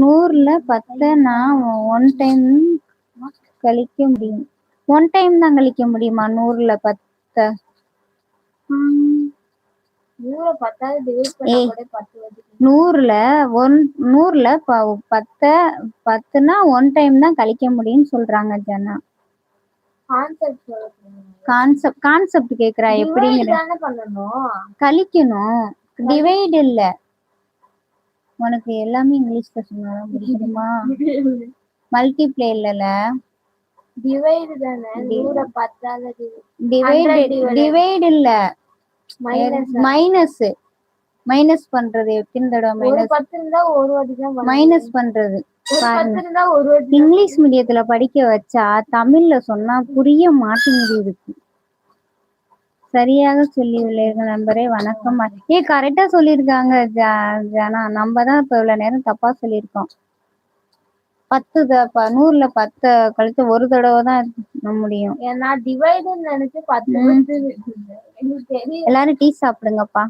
100ல 10 நான் one time கழிக்க முடியும். ஒன் டைம் தான் கழிக்க முடியுமா 100ல 10? 100ல 10னா ஒன் டைம் தான் கழிக்க முடியும்னு சொல்றாங்க ஜனா. கான்செப்ட் கேக்குறா எப்படிங்கிற கழிக்கணும், டிவைட் இல்ல. உனக்கு எல்லாமே இங்கிலீஷ்ல சொன்னாதான் புரியுமா? மல்டிப்ளை இல்லல, டிவைட் தானே. டிவைட் இல்ல, மைனஸ் பண்றது. எத்தனை தடவை மைனஸ் பண்றது? இங்கிலீஷ் மீடியத்துல படிக்க வச்சா தமிழ்ல சொன்னா புரிய மாட்டேங்குது. சரியாக சொல்லியுள்ளீர்கள் நண்பரே, வணக்கம். கரெக்டா சொல்லியிருக்காங்க ஜனா. நம்ம தான் இப்ப இவ்வளவு நேரம் தப்பா சொல்லியிருக்கோம். 100ல 10 கழிச்சு ஒரு தடவை தான் முடியும். எல்லாரும் டீ சாப்பிடுங்கப்பா.